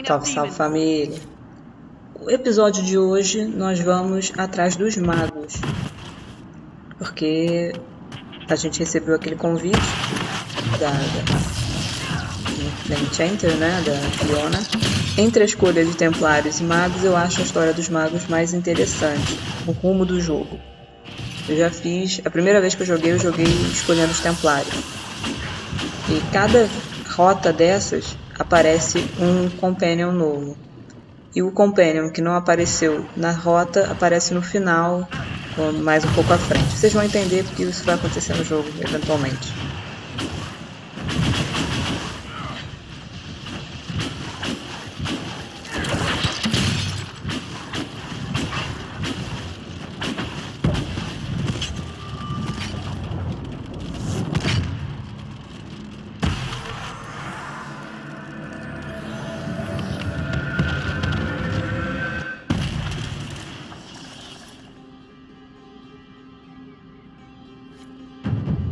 Salve, salve família! O episódio de hoje nós vamos atrás dos magos, porque a gente recebeu aquele convite da Enchanter, né, da Fiona. Entre a escolha de templários e magos, eu acho a história dos magos mais interessante, o rumo do jogo. Eu já fiz, a primeira vez que eu joguei escolhendo os templários. E cada rota dessas aparece um companion novo. E o companion que não apareceu na rota aparece no final, ou mais um pouco à frente. Vocês vão entender porque isso vai acontecer no jogo, eventualmente.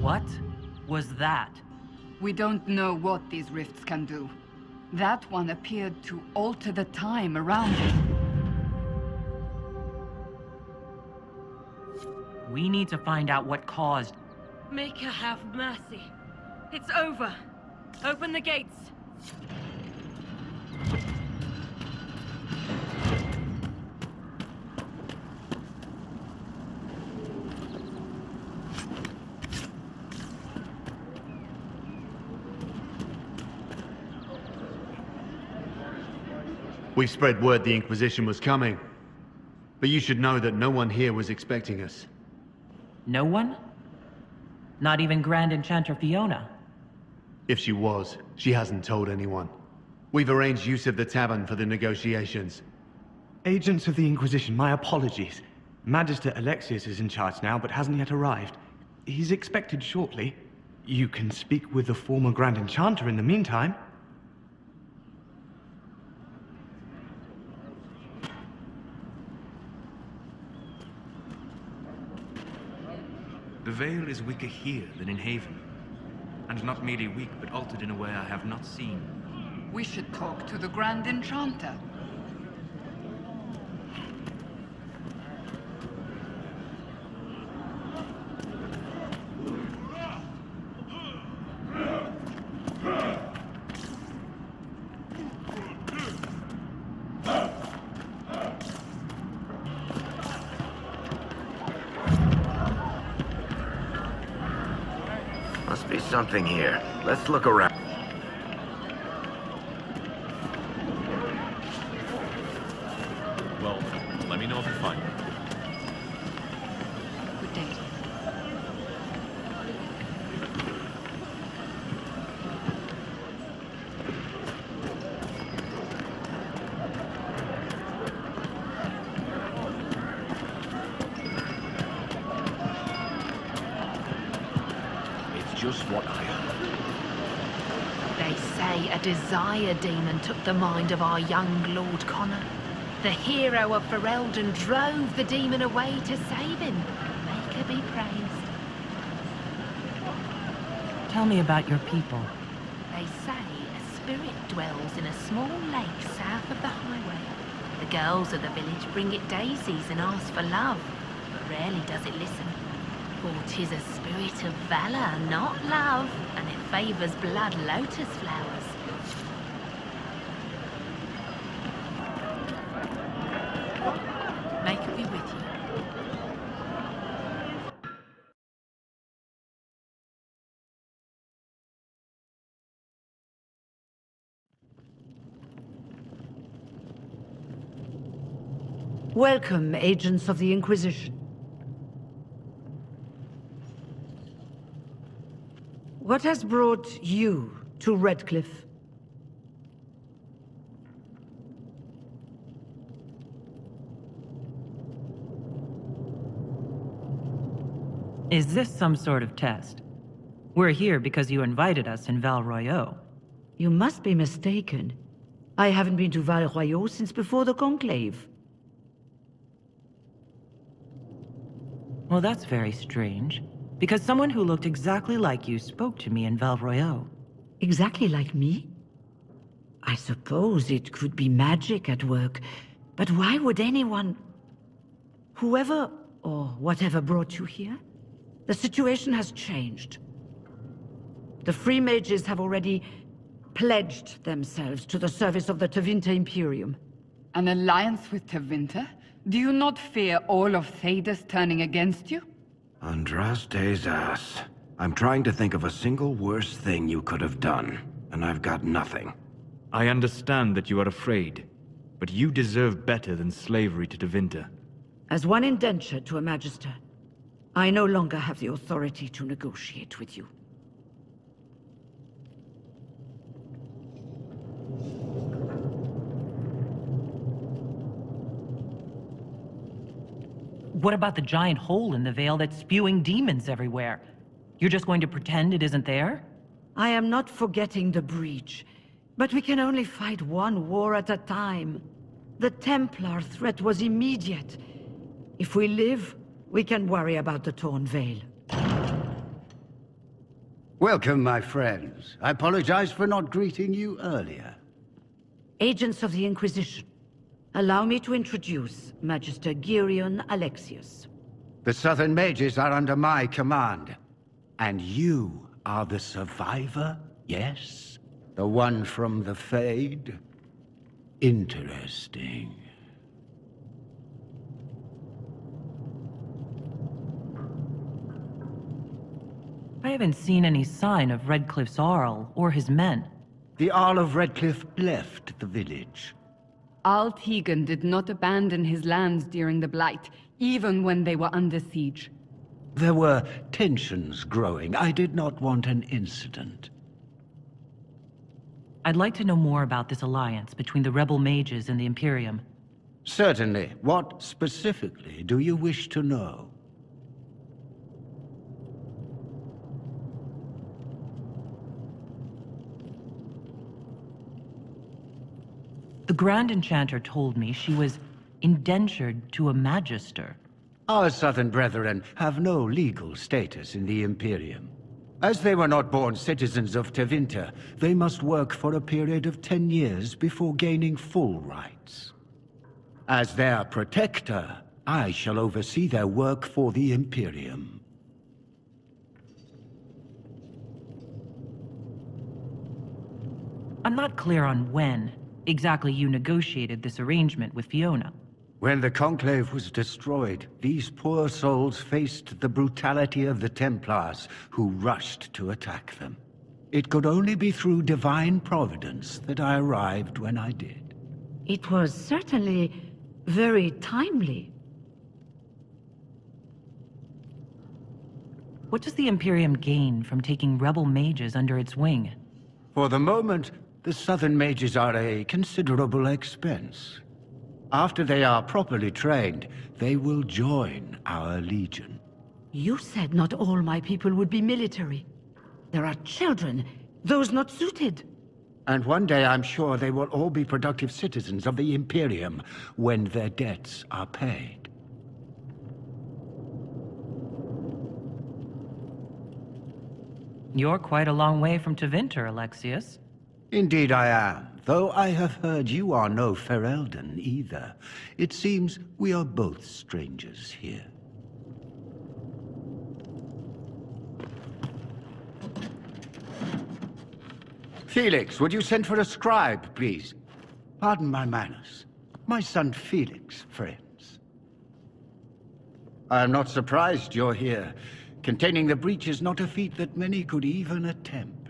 What was that? We don't know what these rifts can do. That one appeared to alter the time around it. We need to find out what caused... Make her have mercy. It's over. Open the gates. We spread word the Inquisition was coming. But you should know that no one here was expecting us. No one? Not even Grand Enchanter Fiona? If she was, she hasn't told anyone. We've arranged use of the tavern for the negotiations. Agents of the Inquisition, my apologies. Magister Alexius is in charge now, but hasn't yet arrived. He's expected shortly. You can speak with the former Grand Enchanter in the meantime. The veil is weaker here than in Haven. And not merely weak, but altered in a way I have not seen. We should talk to the Grand Enchanter. Must be something here. Let's look around. Well, let me know if you find it. Good day. Just what I heard. They say a desire demon took the mind of our young Lord Connor. The hero of Ferelden drove the demon away to save him. Make her be praised. Tell me about your people. They say a spirit dwells in a small lake south of the highway. The girls of the village bring it daisies and ask for love, but rarely does it listen. For 'tis a spirit of valor, not love, and it favors blood lotus flowers. Make it be with you. Welcome, agents of the Inquisition. What has brought you to Redcliffe? Is this some sort of test? We're here because you invited us in Val Royeaux. You must be mistaken. I haven't been to Val Royeaux since before the Conclave. Well, that's very strange. Because someone who looked exactly like you spoke to me in Val Royeaux. Exactly like me? I suppose it could be magic at work, but why would anyone... Whoever or whatever brought you here? The situation has changed. The Free Mages have already pledged themselves to the service of the Tevinter Imperium. An alliance with Tevinter? Do you not fear all of Thedas turning against you? Andraste's ass. I'm trying to think of a single worse thing you could have done, and I've got nothing. I understand that you are afraid, but you deserve better than slavery to Tevinter. As one indentured to a Magister, I no longer have the authority to negotiate with you. What about the giant hole in the veil that's spewing demons everywhere? You're just going to pretend it isn't there? I am not forgetting the breach, but we can only fight one war at a time. The Templar threat was immediate. If we live, we can worry about the torn veil. Welcome, my friends. I apologize for not greeting you earlier. Agents of the Inquisition, allow me to introduce Magister Girion Alexius. The Southern Mages are under my command. And you are the survivor, yes? The one from the Fade? Interesting. I haven't seen any sign of Redcliffe's Arl or his men. The Arl of Redcliffe left the village. Arl Tegan did not abandon his lands during the Blight, even when they were under siege. There were tensions growing. I did not want an incident. I'd like to know more about this alliance between the rebel mages and the Imperium. Certainly. What specifically do you wish to know? The Grand Enchanter told me she was indentured to a Magister. Our Southern brethren have no legal status in the Imperium. As they were not born citizens of Tevinter, they must work for a period of 10 years before gaining full rights. As their protector, I shall oversee their work for the Imperium. I'm not clear on when exactly you negotiated this arrangement with Fiona. When the Conclave was destroyed, these poor souls faced the brutality of the Templars, who rushed to attack them. It could only be through divine providence that I arrived when I did. It was certainly very timely. What does the Imperium gain from taking rebel mages under its wing? For the moment, the Southern Mages are a considerable expense. After they are properly trained, they will join our legion. You said not all my people would be military. There are children, those not suited. And one day I'm sure they will all be productive citizens of the Imperium when their debts are paid. You're quite a long way from Tevinter, Alexius. Indeed I am, though I have heard you are no Ferelden either. It seems we are both strangers here. Felix, would you send for a scribe, please? Pardon my manners. My son Felix, friends. I am not surprised you're here. Containing the breach is not a feat that many could even attempt.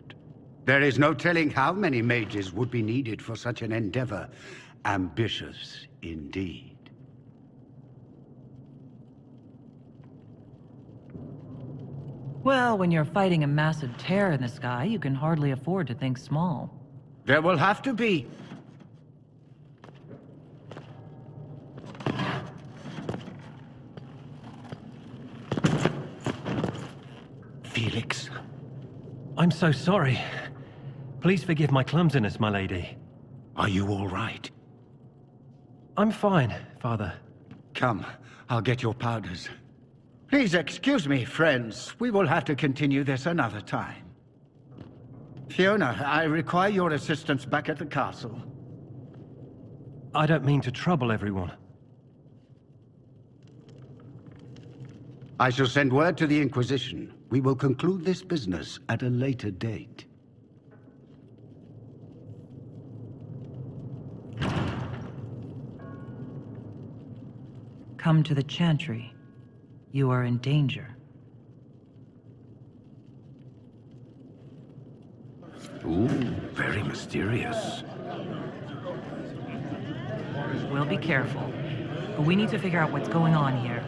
There is no telling how many mages would be needed for such an endeavor. Ambitious, indeed. Well, when you're fighting a massive tear in the sky, you can hardly afford to think small. There will have to be. Felix. I'm so sorry. Please forgive my clumsiness, my lady. Are you all right? I'm fine, Father. Come, I'll get your powders. Please excuse me, friends. We will have to continue this another time. Fiona, I require your assistance back at the castle. I don't mean to trouble everyone. I shall send word to the Inquisition. We will conclude this business at a later date. Come to the Chantry. You are in danger. Ooh, very mysterious. We'll be careful. But we need to figure out what's going on here.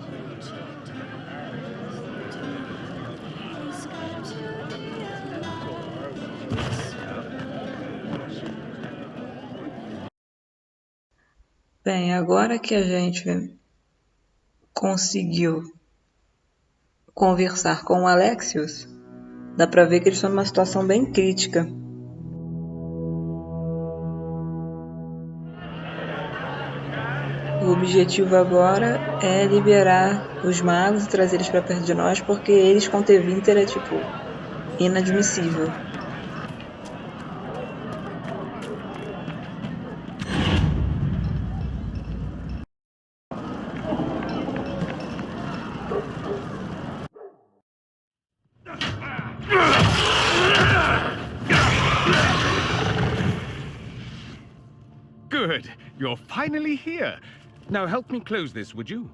Bem, agora que a gente conseguiu conversar com o Alexios, dá pra ver que eles estão numa situação bem crítica. O objetivo agora é liberar os magos e trazer eles pra perto de nós, porque eles com Tevinter é tipo inadmissível. Good. You're finally here. Now help me close this, would you?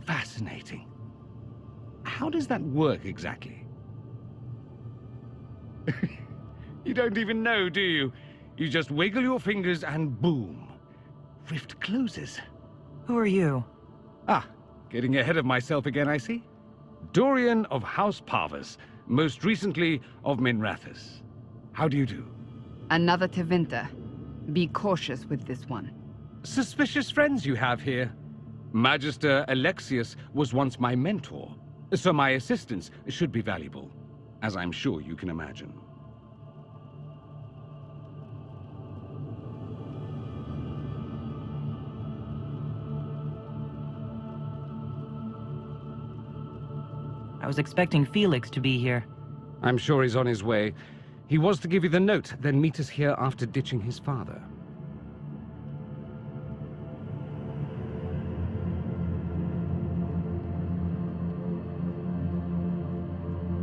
Fascinating. How does that work exactly? You don't even know, do you? You just wiggle your fingers and boom. Rift closes. Who are you? Ah, getting ahead of myself again, I see. Dorian of House Parvus, most recently of Minrathous. How do you do? Another Tevinter. Be cautious with this one. Suspicious friends you have here. Magister Alexius was once my mentor, so my assistance should be valuable, as I'm sure you can imagine. I was expecting Felix to be here. I'm sure he's on his way. He was to give you the note, then meet us here after ditching his father.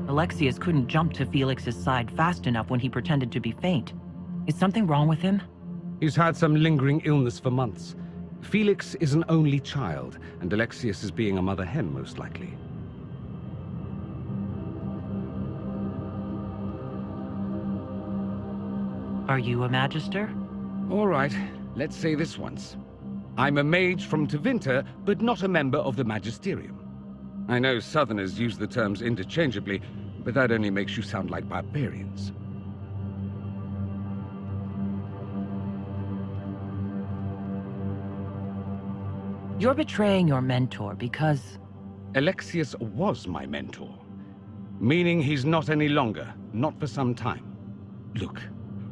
Alexius couldn't jump to Felix's side fast enough when he pretended to be faint. Is something wrong with him? He's had some lingering illness for months. Felix is an only child, and Alexius is being a mother hen, most likely. Are you a Magister? All right, let's say this once. I'm a mage from Tevinter, but not a member of the Magisterium. I know Southerners use the terms interchangeably, but that only makes you sound like barbarians. You're betraying your mentor because... Alexius was my mentor, meaning he's not any longer, not for some time. Look,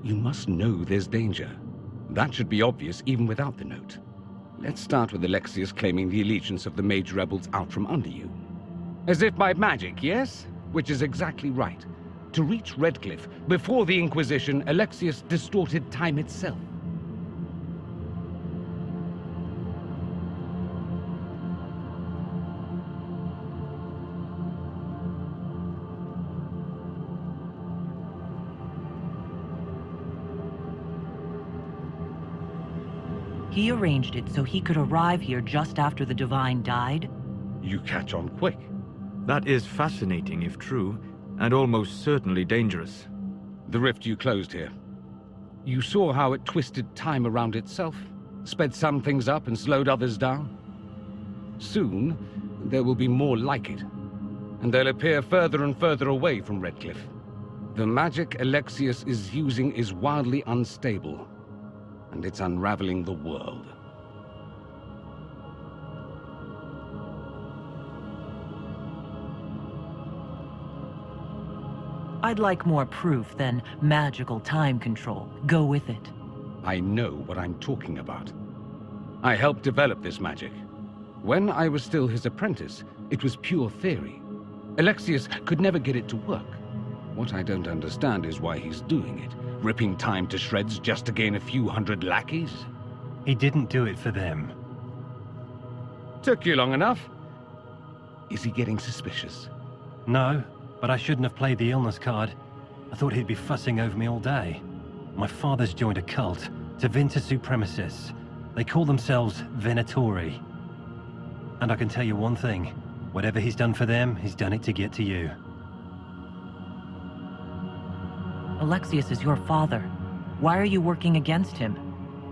you must know there's danger. That should be obvious even without the note. Let's start with Alexius claiming the allegiance of the mage rebels out from under you. As if by magic, yes? Which is exactly right. To reach Redcliffe, before the Inquisition, Alexius distorted time itself. He arranged it so he could arrive here just after the Divine died? You catch on quick. That is fascinating if true, and almost certainly dangerous. The rift you closed here. You saw how it twisted time around itself, sped some things up and slowed others down? Soon, there will be more like it, and they'll appear further and further away from Redcliffe. The magic Alexius is using is wildly unstable, and it's unraveling the world. I'd like more proof than magical time control. Go with it. I know what I'm talking about. I helped develop this magic. When I was still his apprentice, it was pure theory. Alexius could never get it to work. What I don't understand is why he's doing it, ripping time to shreds just to gain a few hundred lackeys. He didn't do it for them. Took you long enough. Is he getting suspicious? No, but I shouldn't have played the illness card. I thought he'd be fussing over me all day. My father's joined a cult, Tevinter supremacists. They call themselves Venatori. And I can tell you one thing. Whatever he's done for them, he's done it to get to you. Alexius is your father. Why are you working against him?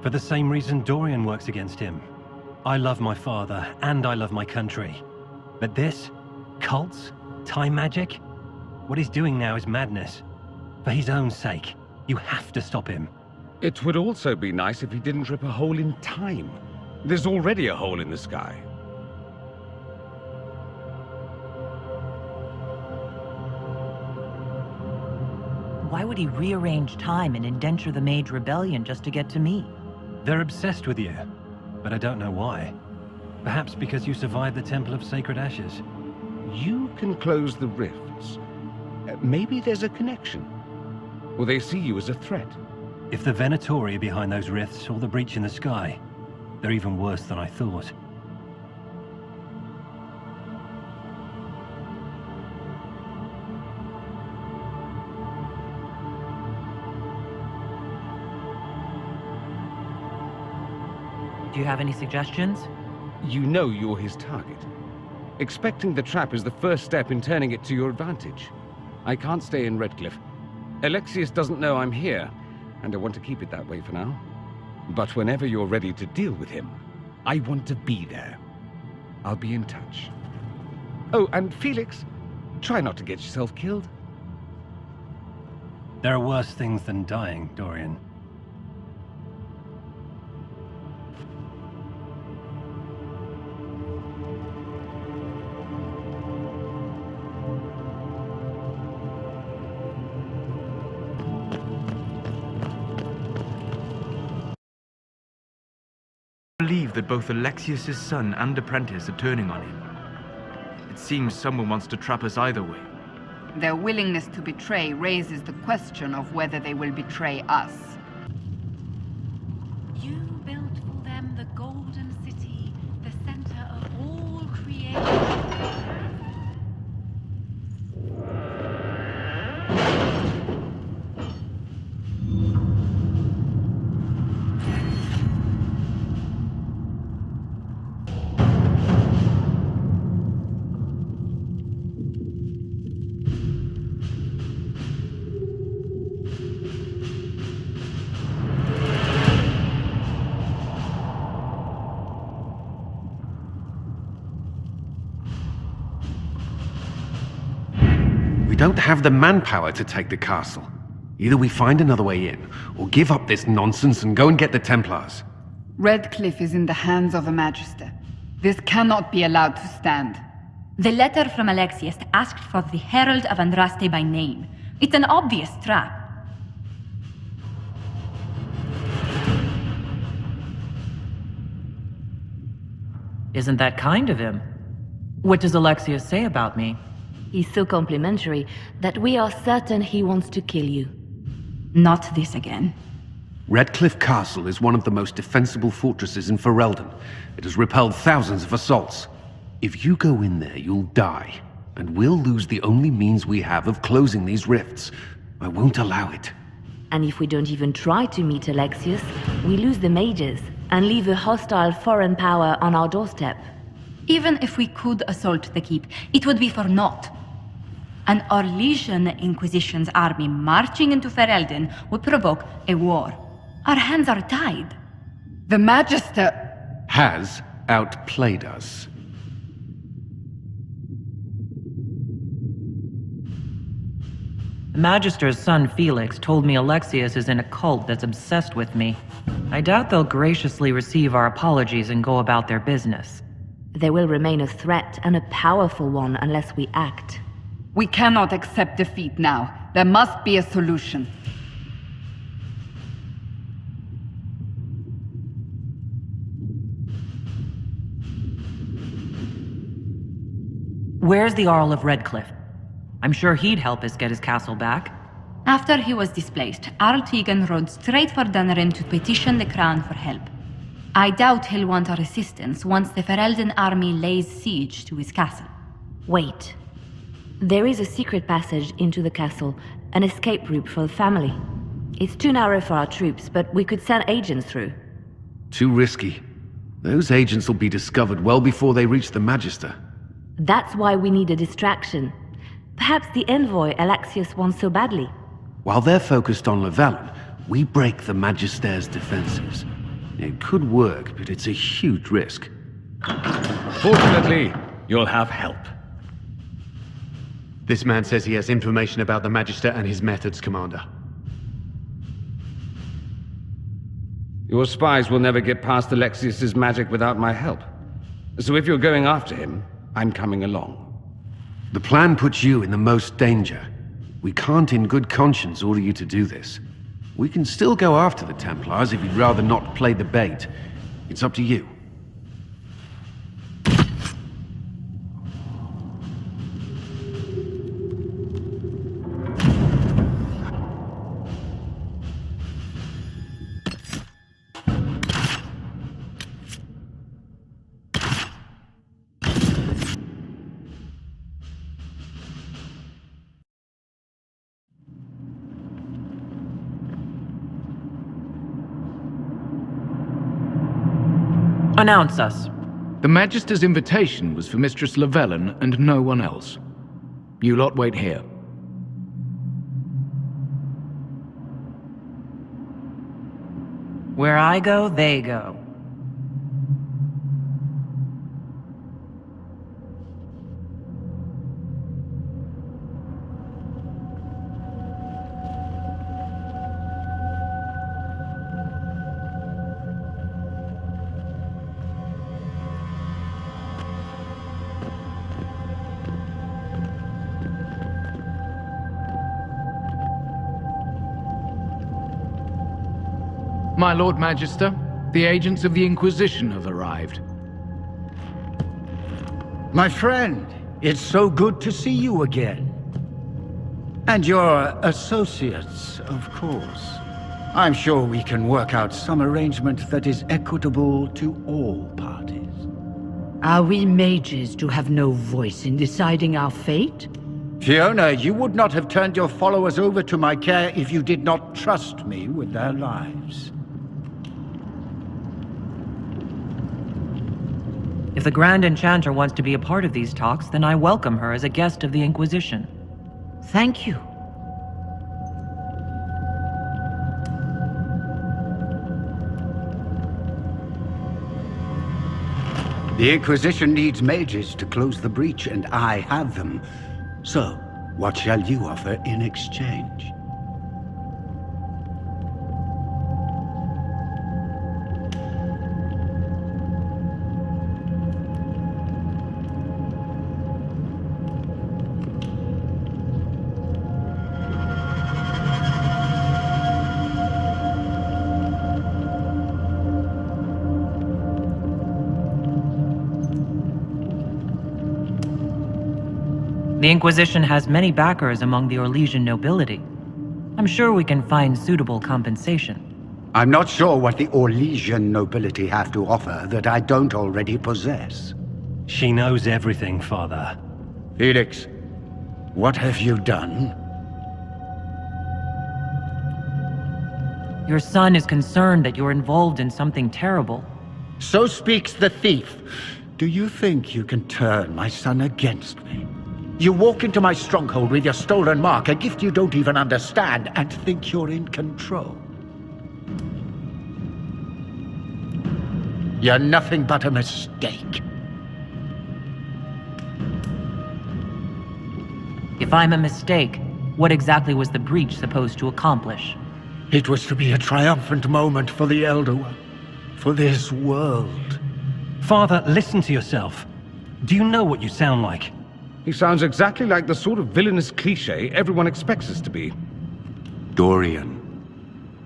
For the same reason Dorian works against him. I love my father, and I love my country. But this? Cults? Time magic? What he's doing now is madness. For his own sake, you have to stop him. It would also be nice if he didn't rip a hole in time. There's already a hole in the sky. Why would he rearrange time and indenture the Mage Rebellion just to get to me? They're obsessed with you, but I don't know why. Perhaps because you survived the Temple of Sacred Ashes. You can close the rifts. Maybe there's a connection. Or they see you as a threat. If the Venatori are behind those rifts or the breach in the sky, they're even worse than I thought. Do you have any suggestions? You know you're his target. Expecting the trap is the first step in turning it to your advantage. I can't stay in Redcliffe. Alexius doesn't know I'm here, and I want to keep it that way for now. But whenever you're ready to deal with him, I want to be there. I'll be in touch. Oh, and Felix, try not to get yourself killed. There are worse things than dying, Dorian. I believe that both Alexius's son and apprentice are turning on him. It seems someone wants to trap us either way. Their willingness to betray raises the question of whether they will betray us. You built for them the golden city, the center of all creation. We don't have the manpower to take the castle. Either we find another way in, or give up this nonsense and go and get the Templars. Redcliffe is in the hands of a Magister. This cannot be allowed to stand. The letter from Alexius asked for the Herald of Andraste by name. It's an obvious trap. Isn't that kind of him? What does Alexius say about me? He's so complimentary that we are certain he wants to kill you. Not this again. Redcliffe Castle is one of the most defensible fortresses in Ferelden. It has repelled thousands of assaults. If you go in there, you'll die, and we'll lose the only means we have of closing these rifts. I won't allow it. And if we don't even try to meet Alexius, we lose the mages and leave a hostile foreign power on our doorstep. Even if we could assault the keep, it would be for naught. An Orlesian Inquisition's army marching into Ferelden would provoke a war. Our hands are tied. The Magister has outplayed us. The Magister's son Felix told me Alexius is in a cult that's obsessed with me. I doubt they'll graciously receive our apologies and go about their business. They will remain a threat, and a powerful one, unless we act. We cannot accept defeat now. There must be a solution. Where's the Earl of Redcliffe? I'm sure he'd help us get his castle back. After he was displaced, Arl Tegan rode straight for Dunnerin to petition the Crown for help. I doubt he'll want our assistance once the Ferelden army lays siege to his castle. Wait. There is a secret passage into the castle, an escape route for the family. It's too narrow for our troops, but we could send agents through. Too risky. Those agents will be discovered well before they reach the Magister. That's why we need a distraction. Perhaps the envoy Alexius wants so badly. While they're focused on Llewellyn, we break the Magister's defenses. It could work, but it's a huge risk. Fortunately, you'll have help. This man says he has information about the Magister and his methods, Commander. Your spies will never get past Alexius's magic without my help. So if you're going after him, I'm coming along. The plan puts you in the most danger. We can't in good conscience order you to do this. We can still go after the Templars if you'd rather not play the bait. It's up to you. Announce us. The Magister's invitation was for Mistress Llewellyn and no one else. You lot wait here. Where I go, they go. My Lord Magister, the agents of the Inquisition have arrived. My friend, it's so good to see you again. And your associates, of course. I'm sure we can work out some arrangement that is equitable to all parties. Are we mages to have no voice in deciding our fate? Fiona, you would not have turned your followers over to my care if you did not trust me with their lives. If the Grand Enchanter wants to be a part of these talks, then I welcome her as a guest of the Inquisition. Thank you. The Inquisition needs mages to close the breach, and I have them. So, what shall you offer in exchange? The Inquisition has many backers among the Orlesian nobility. I'm sure we can find suitable compensation. I'm not sure what the Orlesian nobility have to offer that I don't already possess. She knows everything, Father. Felix, what have you done? Your son is concerned that you're involved in something terrible. So speaks the thief. Do you think you can turn my son against me? You walk into my stronghold with your stolen mark, a gift you don't even understand, and think you're in control. You're nothing but a mistake. If I'm a mistake, what exactly was the breach supposed to accomplish? It was to be a triumphant moment for the Elder One, for this world. Father, listen to yourself. Do you know what you sound like? He sounds exactly like the sort of villainous cliché everyone expects us to be. Dorian,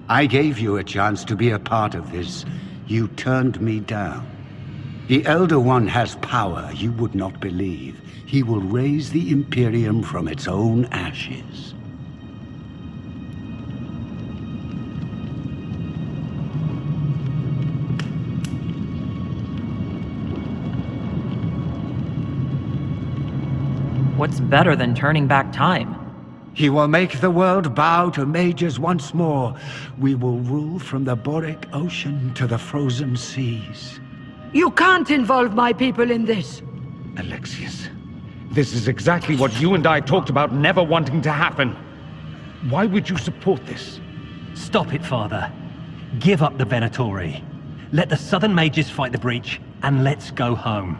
I gave you a chance to be a part of this. You turned me down. The Elder One has power you would not believe. He will raise the Imperium from its own ashes. What's better than turning back time? He will make the world bow to mages once more. We will rule from the Boric Ocean to the frozen seas. You can't involve my people in this. Alexius, this is exactly what you and I talked about never wanting to happen. Why would you support this? Stop it, Father. Give up the Venatori. Let the Southern Mages fight the breach, and let's go home.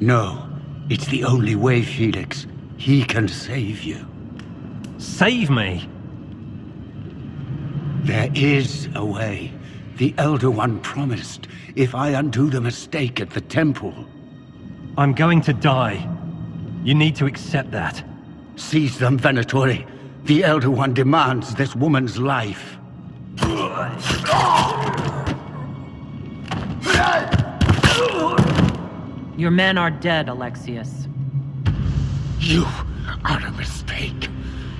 No, it's the only way, Felix. He can save you. Save me? There is a way. The Elder One promised, if I undo the mistake at the temple. I'm going to die. You need to accept that. Seize them, Venatori. The Elder One demands this woman's life. Your men are dead, Alexius. You are a mistake.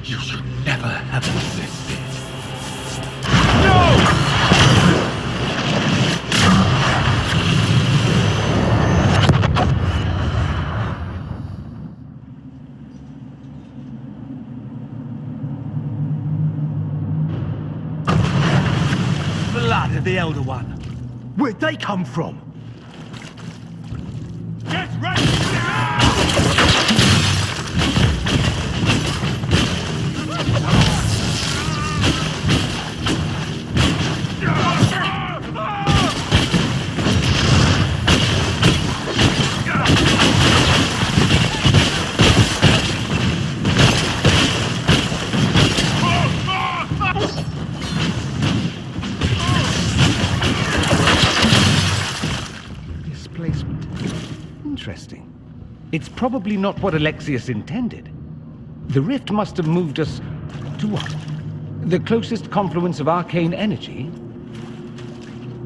You should never have existed. No! Blood of the Elder One. Where'd they come from? Get ready! Interesting. It's probably not what Alexius intended. The rift must have moved us to what? The closest confluence of arcane energy?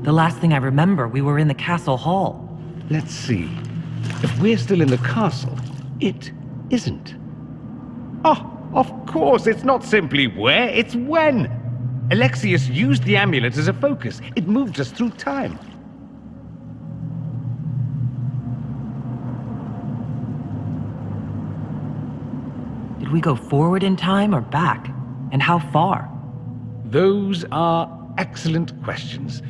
The last thing I remember, we were in the castle hall. Let's see. If we're still in the castle, it isn't. Oh, of course, it's not simply where, it's when. Alexius used the amulet as a focus. It moved us through time. Did we go forward in time or back? And how far? Those are excellent questions.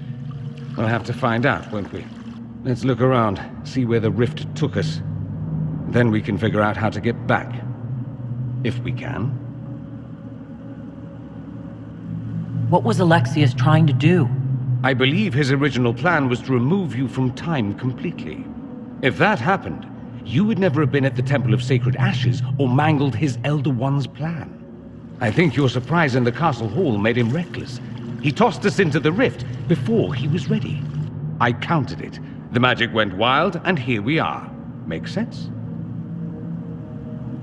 We'll have to find out, won't we? Let's look around, see where the rift took us. Then we can figure out how to get back. If we can. What was Alexius trying to do? I believe his original plan was to remove you from time completely. If that happened, you would never have been at the Temple of Sacred Ashes or mangled his Elder One's plan. I think your surprise in the castle hall made him reckless. He tossed us into the rift before he was ready. I countered it. The magic went wild, and here we are. Make sense?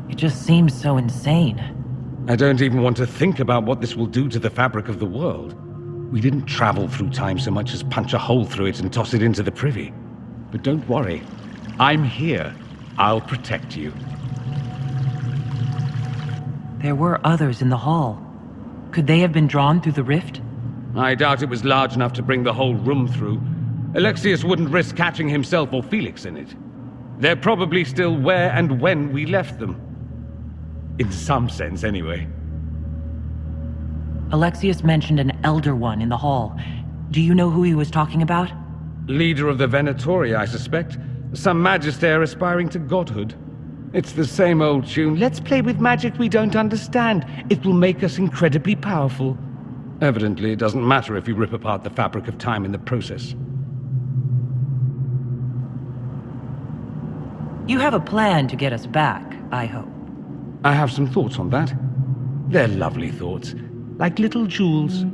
It just seems so insane. I don't even want to think about what this will do to the fabric of the world. We didn't travel through time so much as punch a hole through it and toss it into the privy. But don't worry. I'm here. I'll protect you. There were others in the hall. Could they have been drawn through the rift? I doubt it was large enough to bring the whole room through. Alexius wouldn't risk catching himself or Felix in it. They're probably still where and when we left them. In some sense, anyway. Alexius mentioned an Elder One in the hall. Do you know who he was talking about? Leader of the Venatori, I suspect. Some magister aspiring to godhood. It's the same old tune. Let's play with magic we don't understand. It will make us incredibly powerful. Evidently, it doesn't matter if you rip apart the fabric of time in the process. You have a plan to get us back, I hope. I have some thoughts on that. They're lovely thoughts, like little jewels.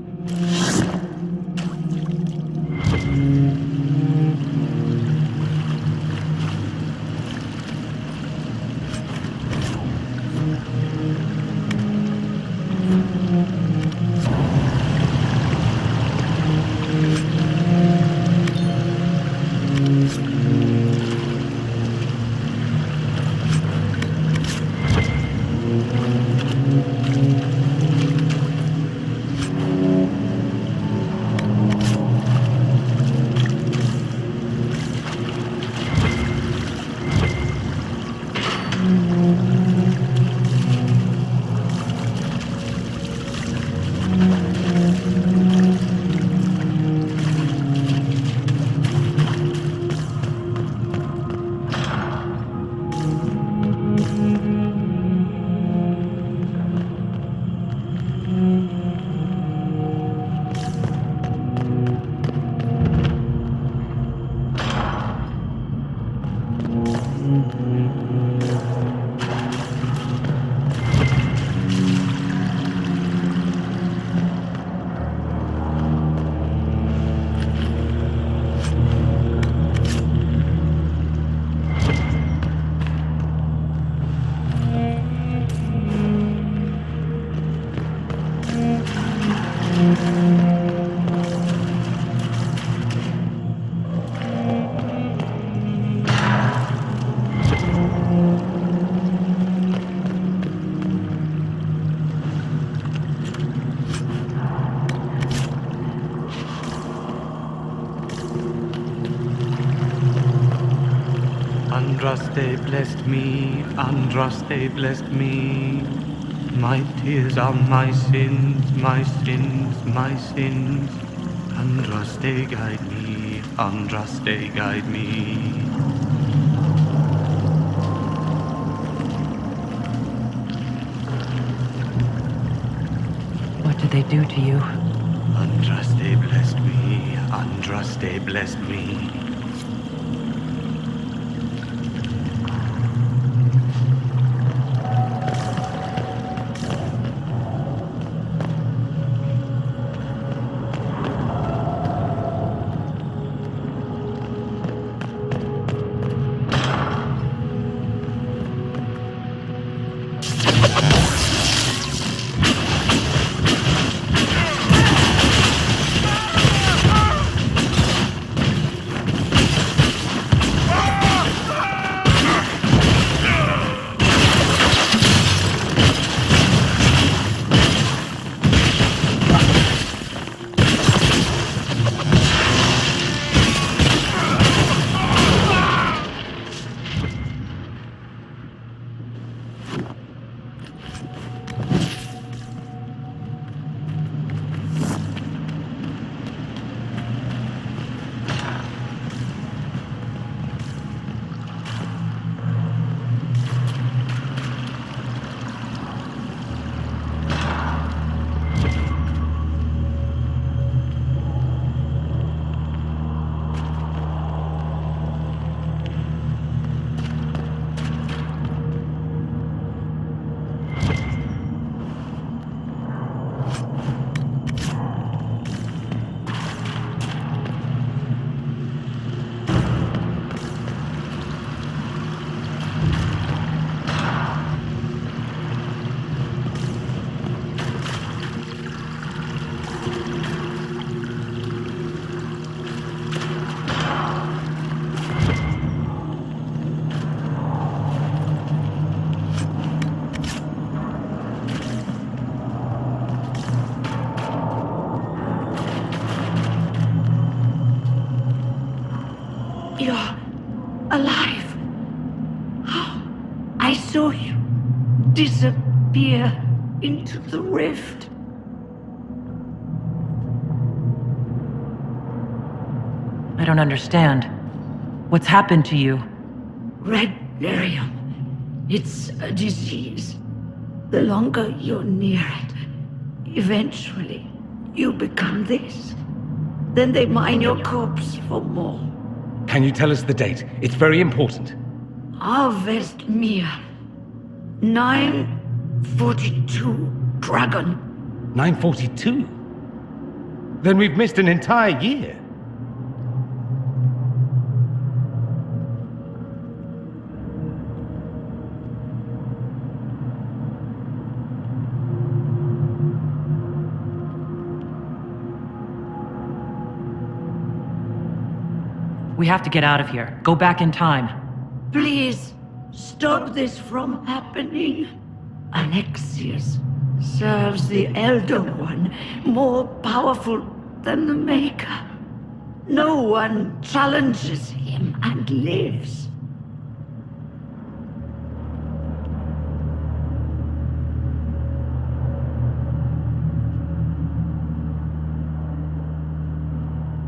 Andraste blessed me, Andraste blessed me. My tears are my sins, my sins, my sins. Andraste guide me, Andraste guide me. What did they do to you? Andraste blessed me, Andraste blessed me. alive. I saw you disappear into the rift. I don't understand. What's happened to you? Red lyrium. It's a disease. The longer you're near it, eventually you become this. Then they mine your corpse for more. Can you tell us the date? It's very important. Harvest Mia. 942 Dragon. 942? Then we've missed an entire year. We have to get out of here. Go back in time. Please, stop this from happening. Alexius serves the Elder One, more powerful than the Maker. No one challenges him and lives.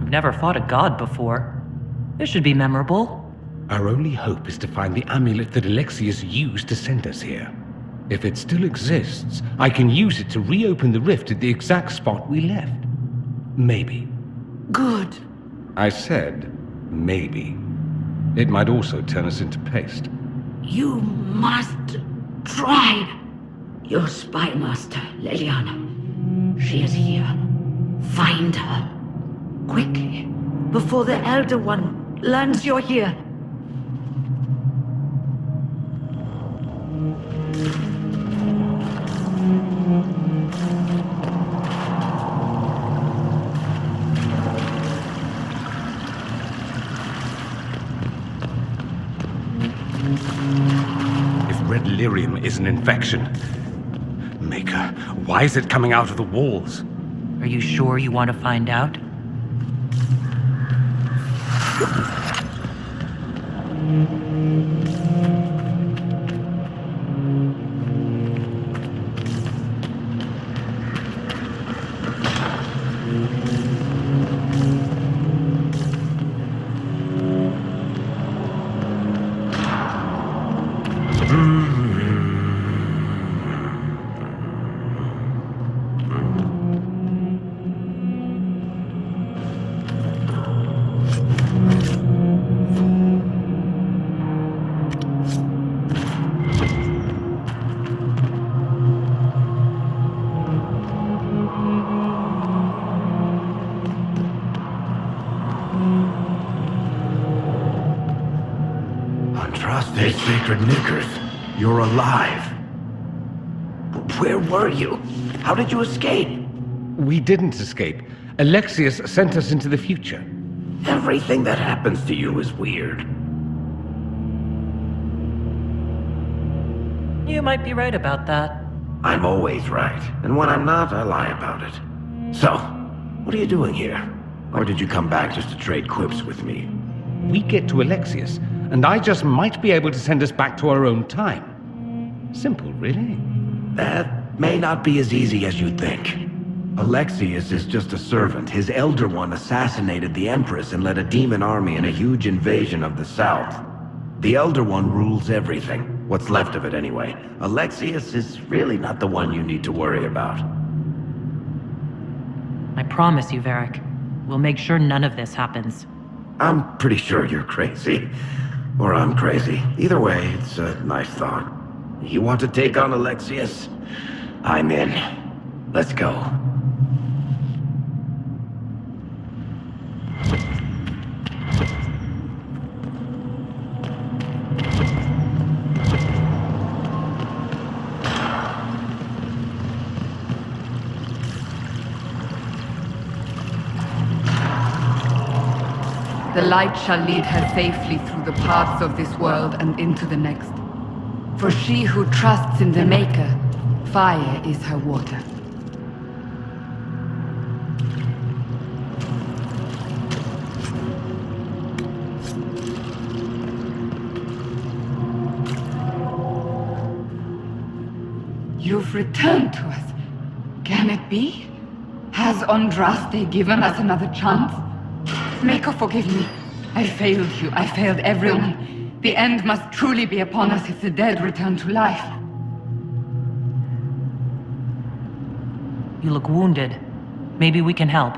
I've never fought a god before. This should be memorable. Our only hope is to find the amulet that Alexius used to send us here. If it still exists, I can use it to reopen the rift at the exact spot we left. Maybe. Good. I said, maybe. It might also turn us into paste. You must try. Your spy master, Liliana. She is here. Find her. Quickly, before the Elder One learns you're here. If red lyrium is an infection, Maker, why is it coming out of the walls? Are you sure you want to find out? Untrusted sacred knickers, you're alive. Where were you? How did you escape? We didn't escape. Alexius sent us into the future. Everything that happens to you is weird. You might be right about that. I'm always right, and when I'm not, I lie about it. So, what are you doing here? Or did you come back just to trade quips with me? We get to Alexius, and I just might be able to send us back to our own time. Simple, really. That may not be as easy as you think. Alexius is just a servant. His Elder One assassinated the Empress and led a demon army in a huge invasion of the South. The Elder One rules everything. What's left of it, anyway. Alexius is really not the one you need to worry about. I promise you, Varric. We'll make sure none of this happens. I'm pretty sure you're crazy. Or I'm crazy. Either way, it's a nice thought. You want to take on Alexius? I'm in. Let's go. The light shall lead her safely through the paths of this world and into the next. For she who trusts in the Maker, fire is her water. You've returned to us. Can it be? Has Andraste given us another chance? Mako, forgive me. I failed you. I failed everyone. The end must truly be upon us if the dead return to life. You look wounded. Maybe we can help.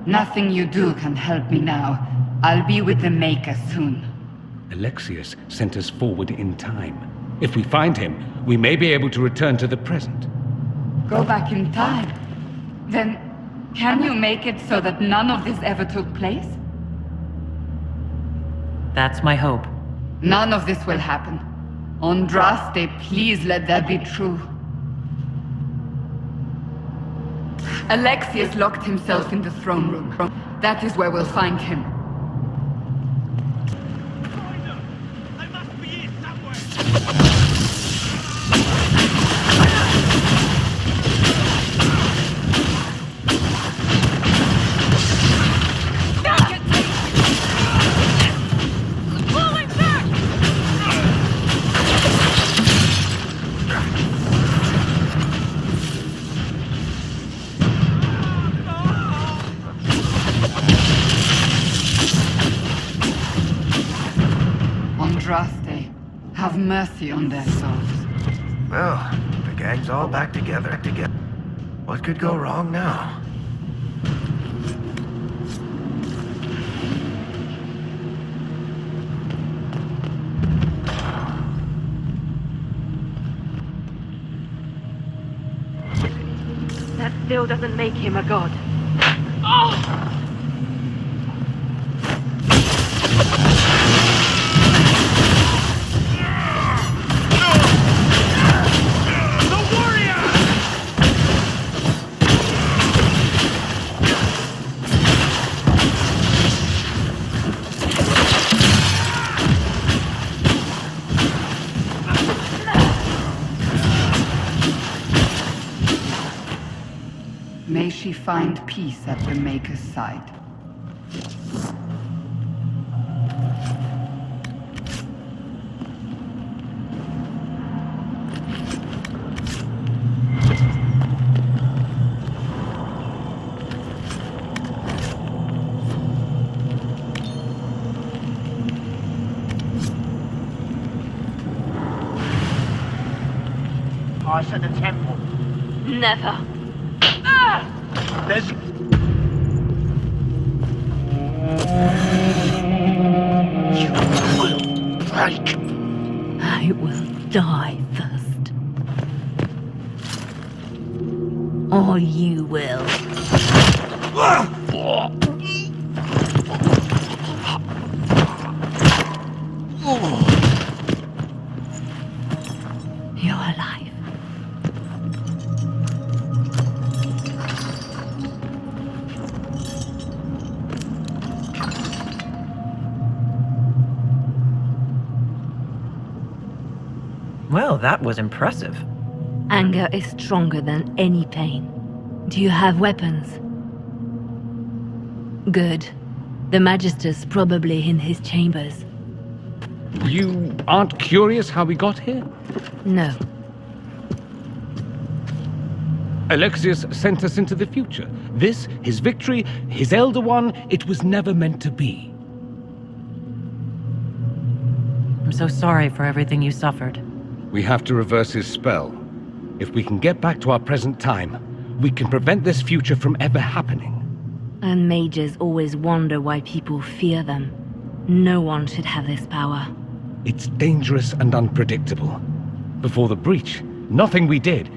Nothing you do can help me now. I'll be with the Maker soon. Alexius sent us forward in time. If we find him, we may be able to return to the present. Go back in time? Then, can you make it so that none of this ever took place? That's my hope. None of this will happen. Andraste, please let that be true. Alexius locked himself in the throne room. That is where we'll find him. Andraste, have mercy on their souls. Well, the gang's all back together. What could go wrong now? That still doesn't make him a god. May she find peace at the Maker's side. Pass at the temple. Never. There's... You will break. I will die first. Or you will. You're alive. Well, that was impressive. Anger is stronger than any pain. Do you have weapons? Good. The Magister's probably in his chambers. You aren't curious how we got here? No. Alexius sent us into the future. This, his victory, his Elder One, it was never meant to be. I'm so sorry for everything you suffered. We have to reverse his spell. If we can get back to our present time, we can prevent this future from ever happening. And mages always wonder why people fear them. No one should have this power. It's dangerous and unpredictable. Before the breach, nothing we did.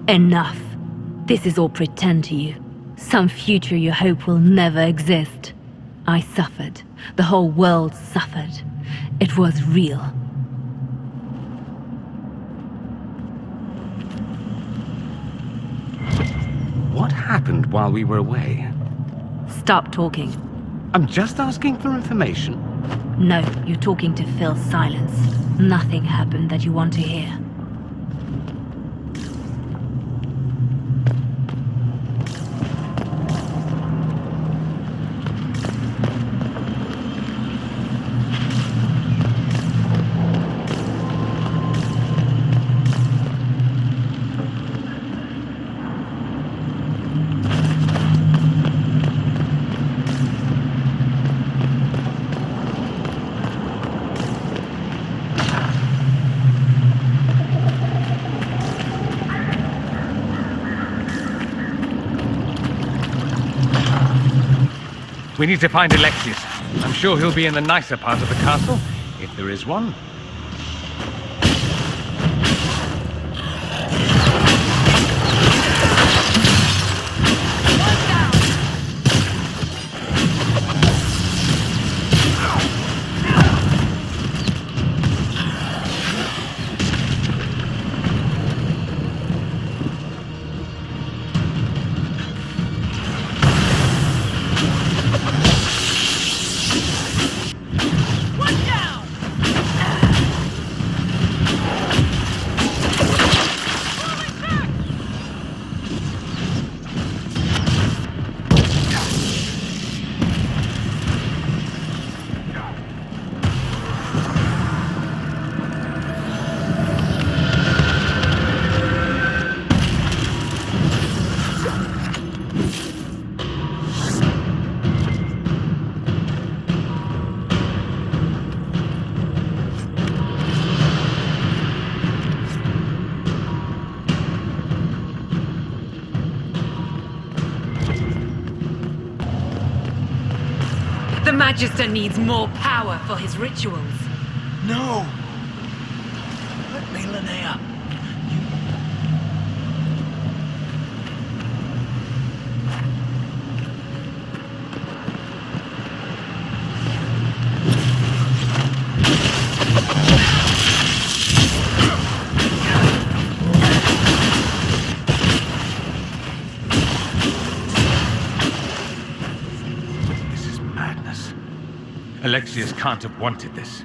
Enough. This is all pretend to you. Some future you hope will never exist. I suffered. The whole world suffered. It was real. What happened while we were away? Stop talking. I'm just asking for information. No, you're talking to fill silence. Nothing happened that you want to hear. We need to find Alexius. I'm sure he'll be in the nicer part of the castle, if there is one. The Magister needs more power for his rituals. No! Let me, Linnea. Alexius can't have wanted this.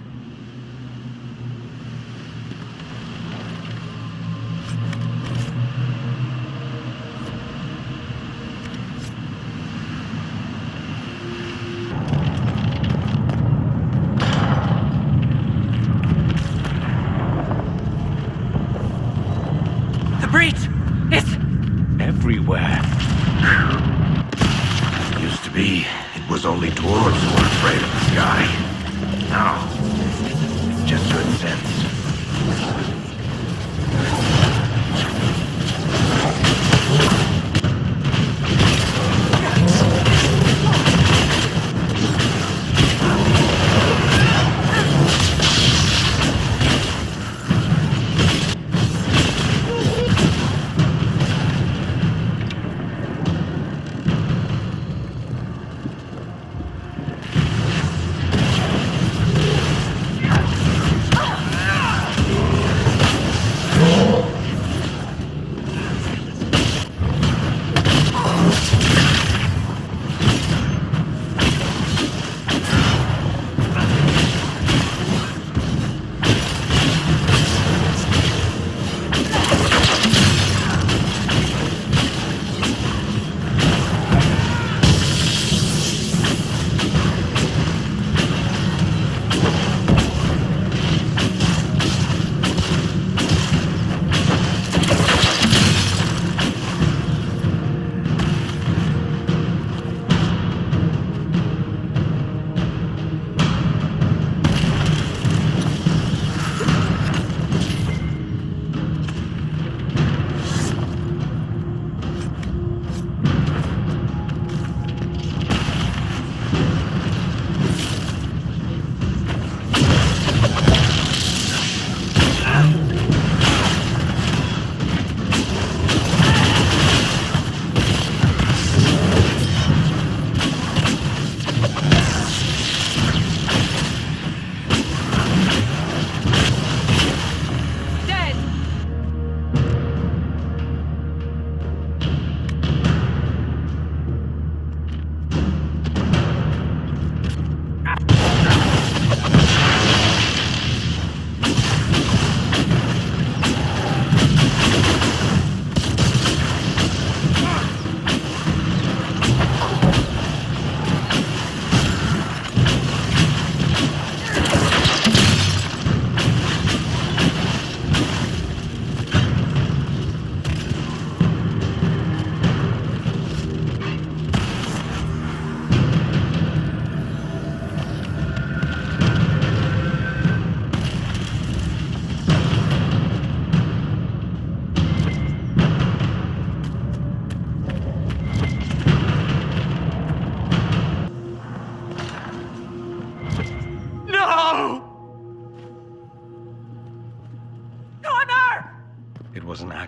The breach! It's everywhere. Used to be, it was only dwarves who were afraid of the sky. Now, it's just good sense.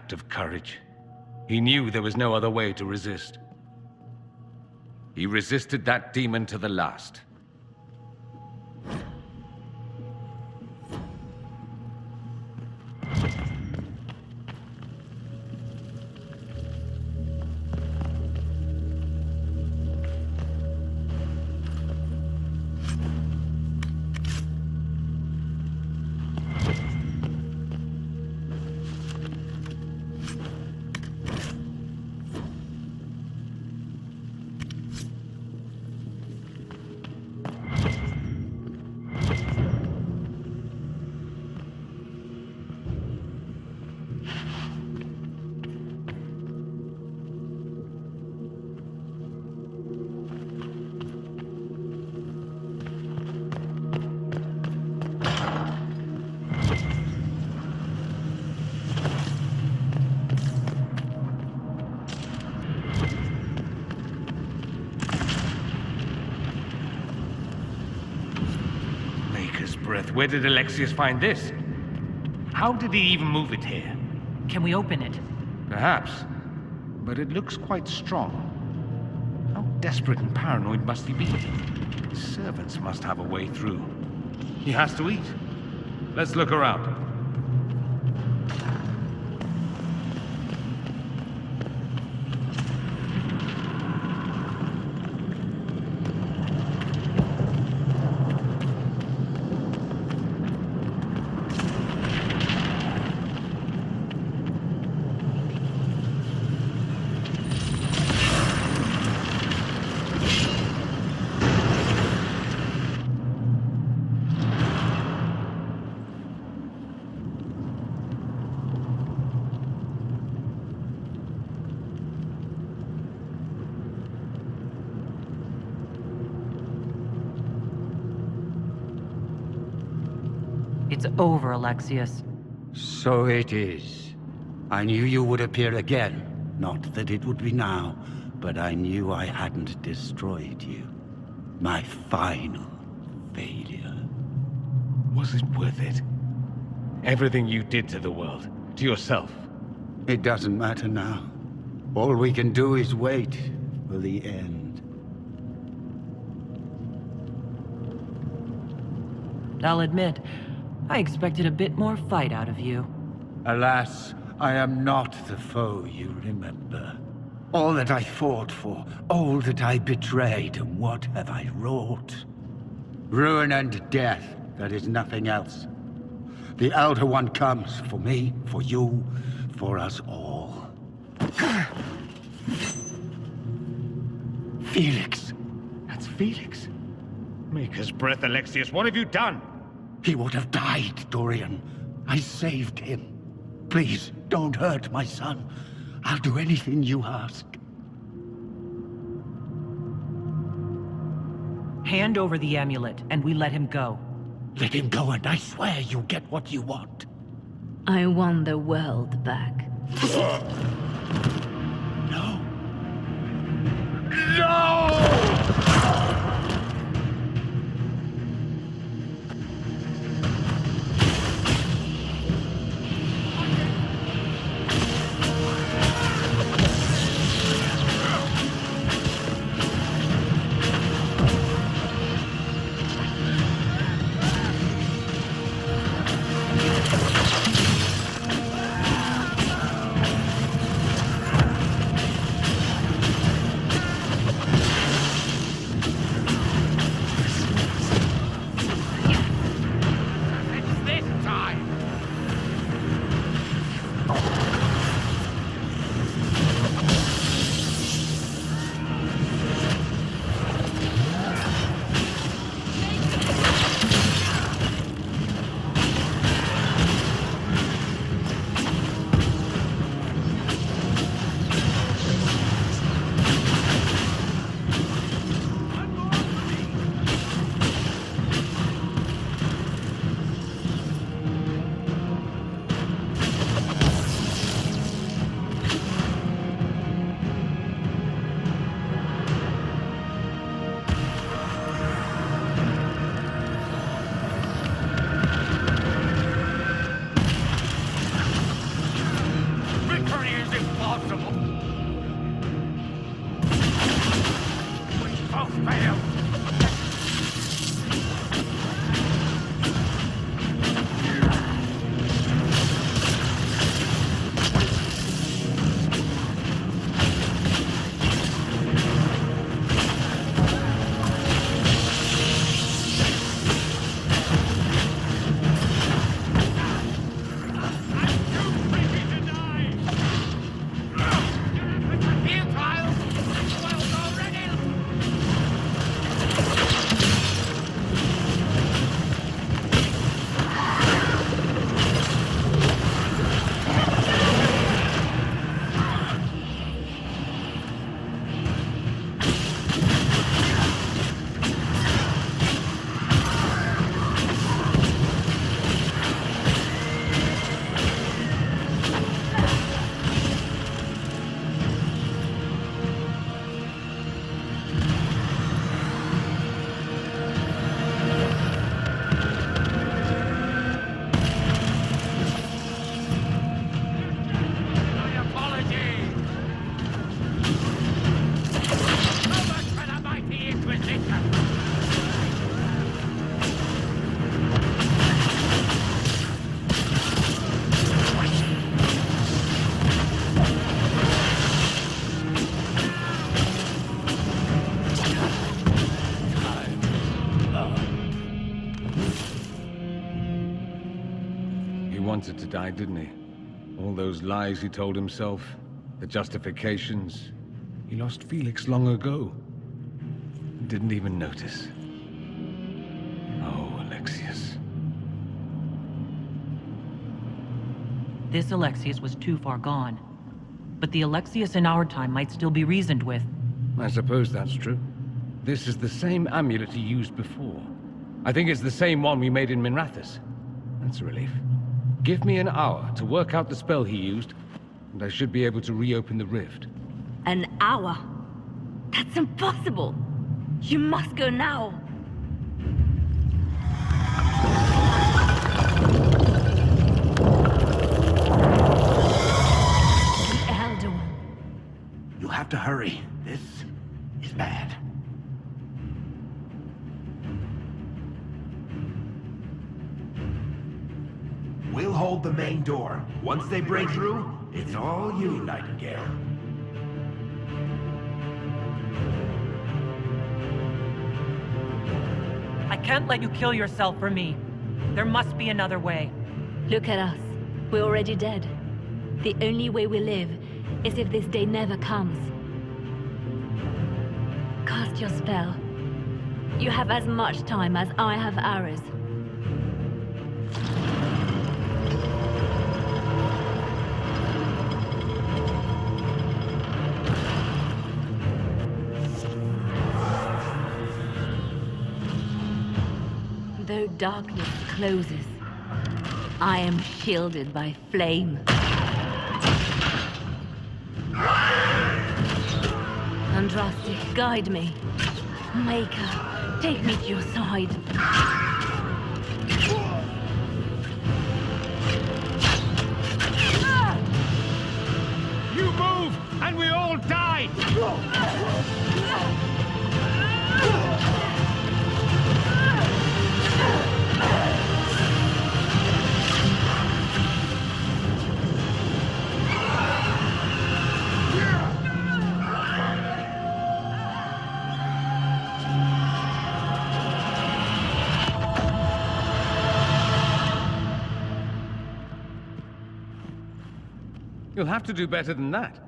act of courage. He knew there was no other way to resist. He resisted that demon to the last. Where did Alexius find this? How did he even move it here? Can we open it? Perhaps, but it looks quite strong. How desperate and paranoid must he be? His servants must have a way through. He has to eat. Let's look around. It's over, Alexius. So it is. I knew you would appear again. Not that it would be now, but I knew I hadn't destroyed you. My final failure. Was it worth it? Everything you did to the world, to yourself. It doesn't matter now. All we can do is wait for the end. I'll admit, I expected a bit more fight out of you. Alas, I am not the foe you remember. All that I fought for, all that I betrayed, and what have I wrought? Ruin and death, that is nothing else. The Elder One comes for me, for you, for us all. Felix! That's Felix. Maker's breath, Alexius, what have you done? He would have died, Dorian. I saved him. Please, don't hurt my son. I'll do anything you ask. Hand over the amulet, and we let him go. Let him go, and I swear you'll get what you want. I want the world back. No. No! failed! Wanted to die, didn't he? All those lies he told himself, the justifications. He lost Felix long ago. Didn't even notice. Oh, Alexius. This Alexius was too far gone. But the Alexius in our time might still be reasoned with. I suppose that's true. This is the same amulet he used before. I think it's the same one we made in Minrathous. That's a relief. Give me an hour to work out the spell he used, and I should be able to reopen the rift. An hour? That's impossible! You must go now! The Elder One. You'll have to hurry. This is bad. We'll hold the main door. Once they break through, it's all you, Nightingale. I can't let you kill yourself for me. There must be another way. Look at us. We're already dead. The only way we live is if this day never comes. Cast your spell. You have as much time as I have hours. Though darkness closes, I am shielded by flame. Andraste, guide me. Maker, take me to your side. You move, and we all die! You'll have to do better than that.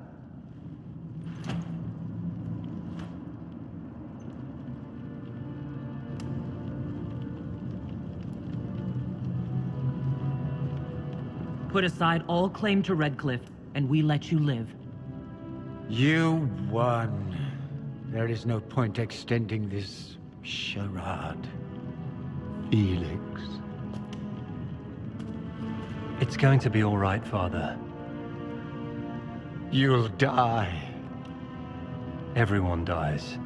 Put aside all claim to Redcliffe, and we let you live. You won. There is no point extending this charade. Felix. It's going to be all right, Father. You'll die. Everyone dies.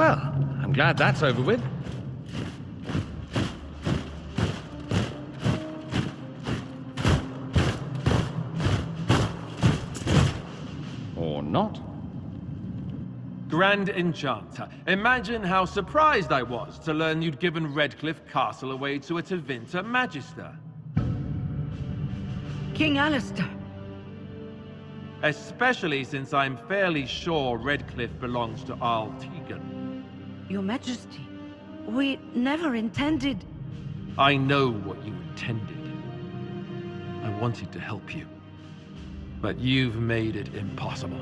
Well, I'm glad that's over with. Or not. Grand Enchanter, imagine how surprised I was to learn you'd given Redcliffe Castle away to a Tevinter Magister. King Alistair. Especially since I'm fairly sure Redcliffe belongs to Arl Tegan. Your Majesty, we never intended... I know what you intended. I wanted to help you. But you've made it impossible.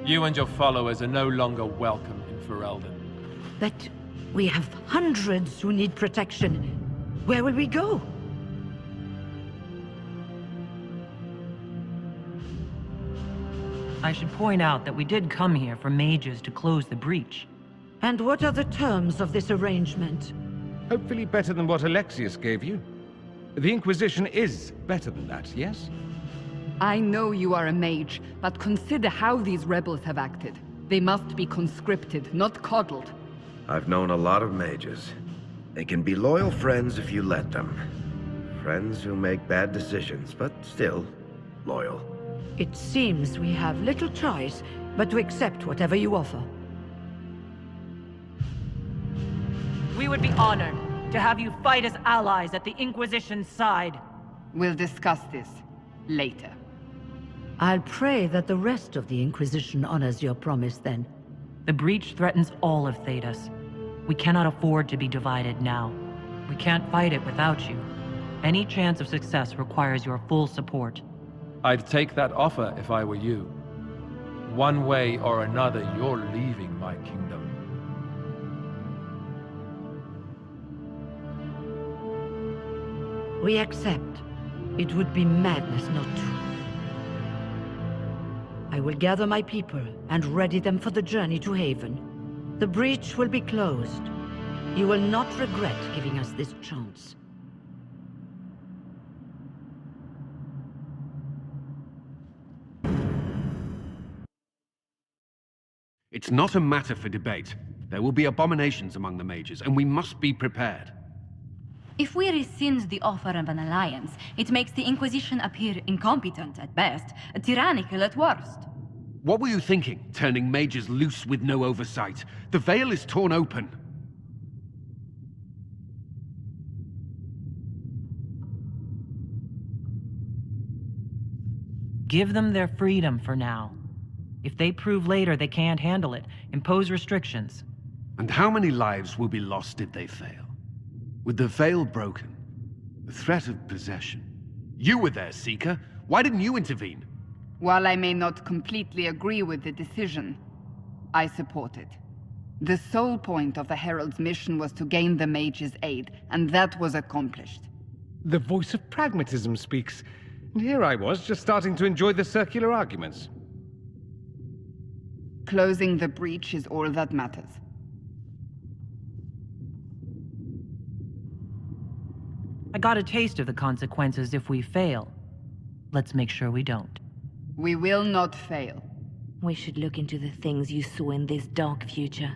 You and your followers are no longer welcome in Ferelden. But we have hundreds who need protection. Where will we go? I should point out that we did come here for mages to close the breach. And what are the terms of this arrangement? Hopefully better than what Alexius gave you. The Inquisition is better than that, yes? I know you are a mage, but consider how these rebels have acted. They must be conscripted, not coddled. I've known a lot of mages. They can be loyal friends if you let them. Friends who make bad decisions, but still loyal. It seems we have little choice but to accept whatever you offer. We would be honored to have you fight as allies at the Inquisition's side. We'll discuss this later. I'll pray that the rest of the Inquisition honors your promise then. The breach threatens all of Thedas. We cannot afford to be divided now. We can't fight it without you. Any chance of success requires your full support. I'd take that offer if I were you. One way or another, you're leaving my kingdom. We accept. It would be madness not to. I will gather my people and ready them for the journey to Haven. The breach will be closed. You will not regret giving us this chance. It's not a matter for debate. There will be abominations among the mages, and we must be prepared. If we rescind the offer of an alliance, it makes the Inquisition appear incompetent at best, tyrannical at worst. What were you thinking, turning mages loose with no oversight? The veil is torn open. Give them their freedom for now. If they prove later they can't handle it, impose restrictions. And how many lives will be lost if they fail? With the veil broken, the threat of possession. You were there, Seeker. Why didn't you intervene? While I may not completely agree with the decision, I support it. The sole point of the Herald's mission was to gain the mage's aid, and that was accomplished. The voice of pragmatism speaks. And here I was, just starting to enjoy the circular arguments. Closing the breach is all that matters. I got a taste of the consequences if we fail. Let's make sure we don't. We will not fail. We should look into the things you saw in this dark future.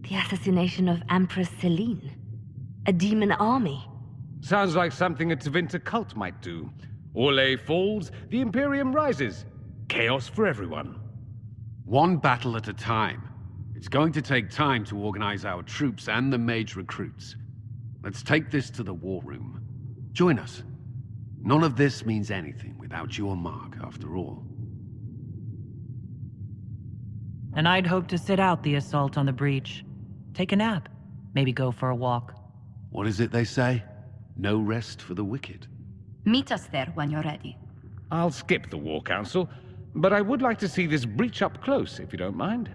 The assassination of Empress Celine. A demon army. Sounds like something a Tevinter cult might do. Orlais falls, the Imperium rises. Chaos for everyone. One battle at a time. It's going to take time to organize our troops and the mage recruits. Let's take this to the war room. Join us. None of this means anything without your mark, after all. And I'd hope to sit out the assault on the breach. Take a nap. Maybe go for a walk. What is it they say? No rest for the wicked. Meet us there when you're ready. I'll skip the War Council, but I would like to see this breach up close, if you don't mind.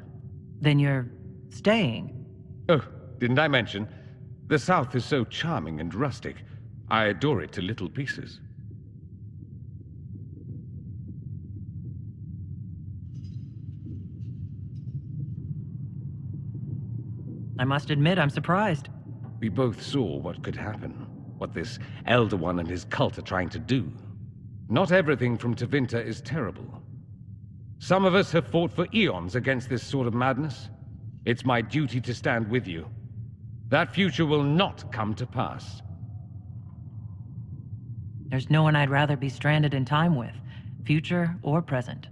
Then you're staying? Oh, didn't I mention? The South is so charming and rustic. I adore it to little pieces. I must admit, I'm surprised. We both saw what could happen. What this Elder One and his cult are trying to do. Not everything from Tevinter is terrible. Some of us have fought for eons against this sort of madness. It's my duty to stand with you. That future will not come to pass. There's no one I'd rather be stranded in time with, future or present.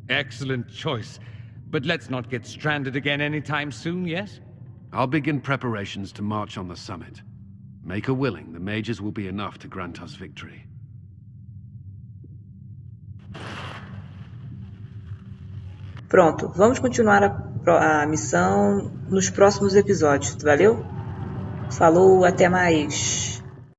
Excellent choice. But let's not get stranded again anytime soon, yes? I'll begin preparations to march on the summit. Make her willing, the mages will be enough to grant us victory. Pronto, vamos continuar a missão nos próximos episódios, valeu? Falou, até mais!